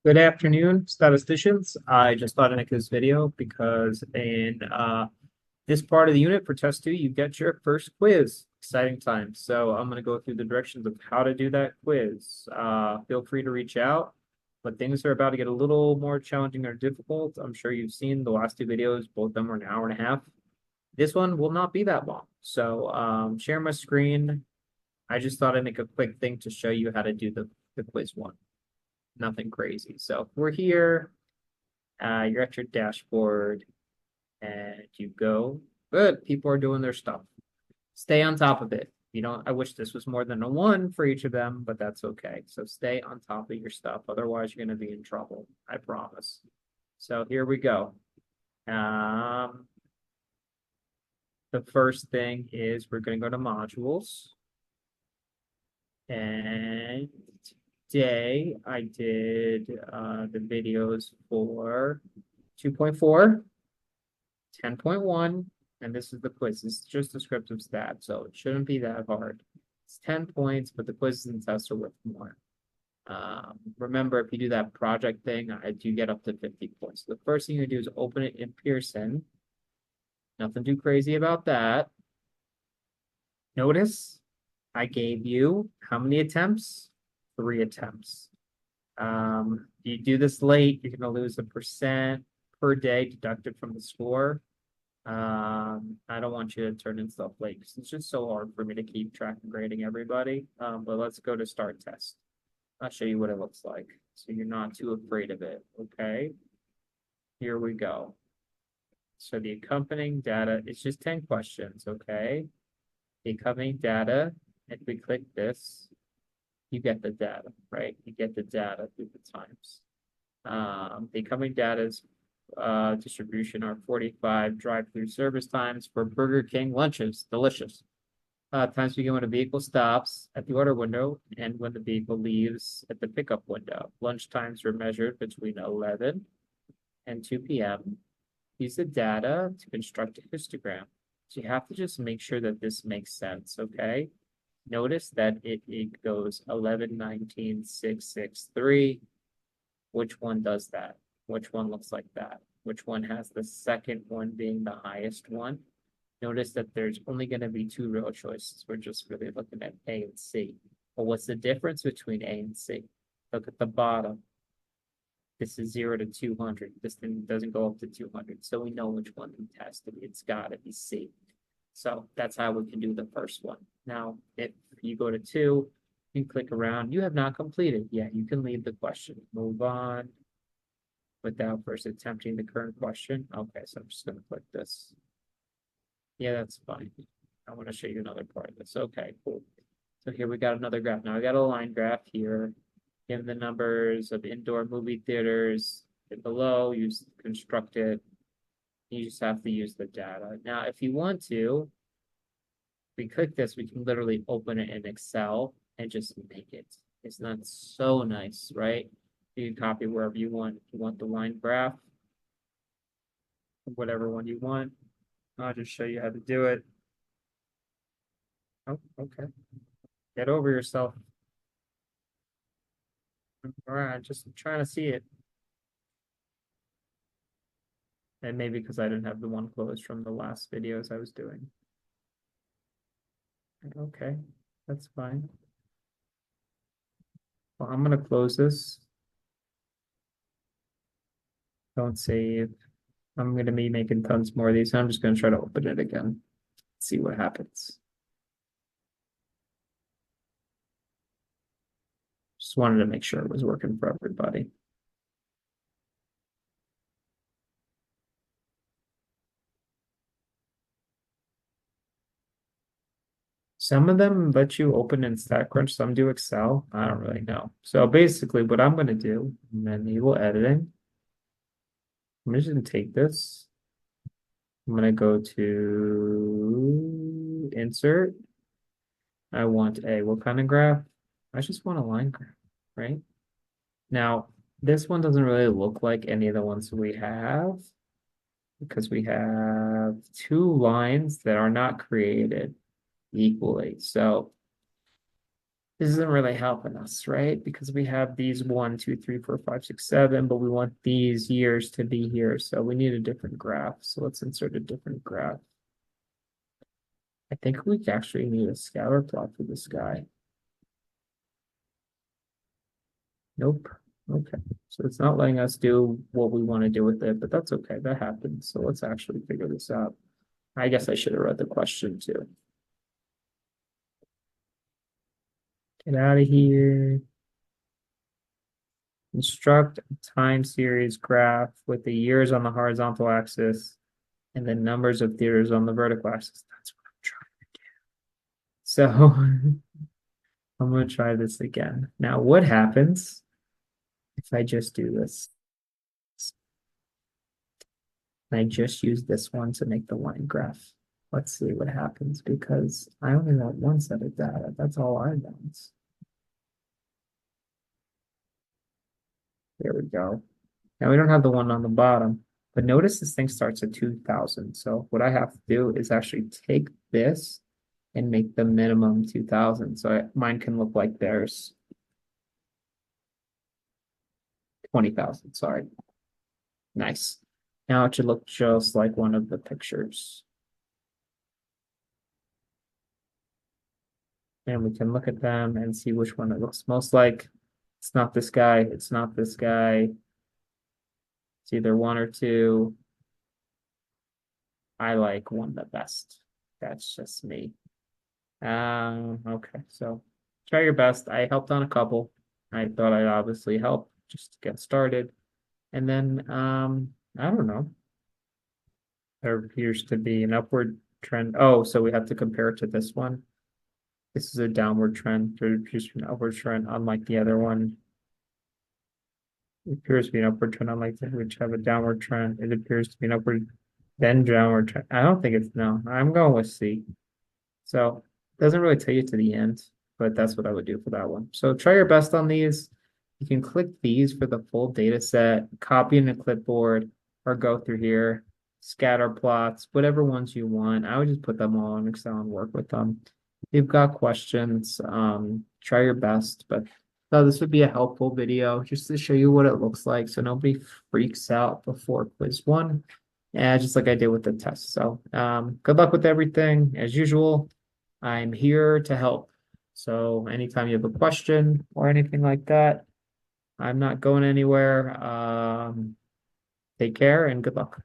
Good afternoon, statisticians. I just thought I'd make this video because in this part of the unit for test two, you get your first quiz. Exciting time. So I'm going to go through the directions of how to do that quiz. Feel free to reach out, but things are about to get a little more challenging or difficult. I'm sure you've seen the last two videos, both of them are an hour and a half. This one will not be that long. So share my screen. I just thought I'd make a quick thing to show you how to do the quiz one. Nothing crazy. So we're here. You're at your dashboard and you go. Good. People are doing their stuff. Stay on top of it. You don't, I wish this was more than a one for each of them, but that's okay. So stay on top of your stuff. Otherwise, you're going to be in trouble. I promise. So here we go. Um, the first thing is we're going to go to modules. And today I did the videos for 2.4, 10.1, and this is the quiz. This is just descriptive stat, so it shouldn't be that hard. It's 10 points, but the quizzes and tests are worth more. Remember, if you do that project thing, I do get up to 50 points. So the first thing you do is open it in Pearson. Nothing too crazy about that. Notice I gave you how many attempts? 3 attempts. You do this late, you're going to lose 1% per day deducted from the score. I don't want you to turn in stuff late because it's just so hard for me to keep track and grading everybody. But let's go to start test. I'll show you what it looks like so you're not too afraid of it. Okay, here we go. So the accompanying data, it's just 10 questions. Okay, the accompanying data, if we click this, you get the data, right? You get the data through the times. The accompanying data's distribution are 45 drive-through service times for Burger King lunches. Delicious. Times begin when a vehicle stops at the order window and when the vehicle leaves at the pickup window. Lunch times were measured between 11 and 2 p.m. Use the data to construct a histogram. So you have to just make sure that this makes sense, okay? Notice that it goes 11, 19, 6, 6, 3. Which one does that? Which one looks like that? Which one has the second one being the highest one? Notice that there's only going to be two real choices. We're just really looking at A and C. But what's the difference between A and C? Look at the bottom. This is 0 to 200. This thing doesn't go up to 200. So we know which one we tested. It's got to be C. So that's how we can do the first one. Now, if you go to 2, you click around. You have not completed. Yeah, you can leave the question. Move on without first attempting the current question. Okay, so I'm just going to click this. Yeah, that's fine. I want to show you another part of this. Okay, cool. So here we got another graph. Now I got a line graph here. Give the numbers of indoor movie theaters below. You construct it. You just have to use the data. Now, if you want to, we click this, we can literally open it in Excel and just make it. It's not so nice, right? You can copy wherever you want. If you want the line graph, whatever one you want, I'll just show you how to do it. Oh, okay. Get over yourself. All right, just trying to see it. And maybe because I didn't have the one closed from the last videos I was doing. Okay, that's fine. Well, I'm gonna close this. Don't save. I'm gonna be making tons more of these. I'm just gonna try to open it again. See what happens. Just wanted to make sure it was working for everybody. Some of them let you open in StatCrunch, some do Excel. I don't really know. So basically what I'm gonna do, and then enable editing. I'm just gonna take this. I'm gonna go to insert. I want a what kind of graph? I just want a line graph, right? Now, this one doesn't really look like any of the ones we have because we have two lines that are not created equally. So This isn't really helping us, right? Because we have these 1, 2, 3, 4, 5, 6, 7, but we want these years to be here. So we need a different graph. So let's insert a different graph. I think we actually need a scatter plot for this guy. Nope. Okay. So it's not letting us do what we want to do with it, but that's okay. That happens. So let's actually figure this out. I guess I should have read the question too. Get out of here. Construct a time series graph with the years on the horizontal axis and the numbers of theaters on the vertical axis. That's what I'm trying to do. So I'm going to try this again. Now, what happens if I just do this? And I just use this one to make the line graph. Let's see what happens because I only want one set of data. That's all I want. There we go. Now we don't have the one on the bottom, but notice this thing starts at 2000. So what I have to do is actually take this and make the minimum 2000. So mine can look like theirs. 20,000, sorry. Nice. Now it should look just like one of the pictures. And we can look at them and see which one it looks most like. It's not this guy. It's not this guy. It's either one or two. I like one the best. That's just me. Okay, so try your best. I helped on a couple. I thought I'd obviously help just to get started. And then I don't know. There appears to be an upward trend. Oh, so we have to compare it to this one. This is a downward trend. There appears to be an upward trend, unlike the other one. It appears to be an upward trend, unlike the which have a downward trend. It appears to be an upward, then downward trend. I don't think it's no. I'm going with C. So it doesn't really tell you to the end, but that's what I would do for that one. So try your best on these. You can click these for the full data set, copy in a clipboard, or go through here, scatter plots, whatever ones you want. I would just put them all in Excel and work with them. If you've got questions, try your best, but so this would be a helpful video just to show you what it looks like so nobody freaks out before quiz one. Yeah, just like I did with the test. So good luck with everything. As usual, I'm here to help. So anytime you have a question or anything like that, I'm not going anywhere. Take care and good luck.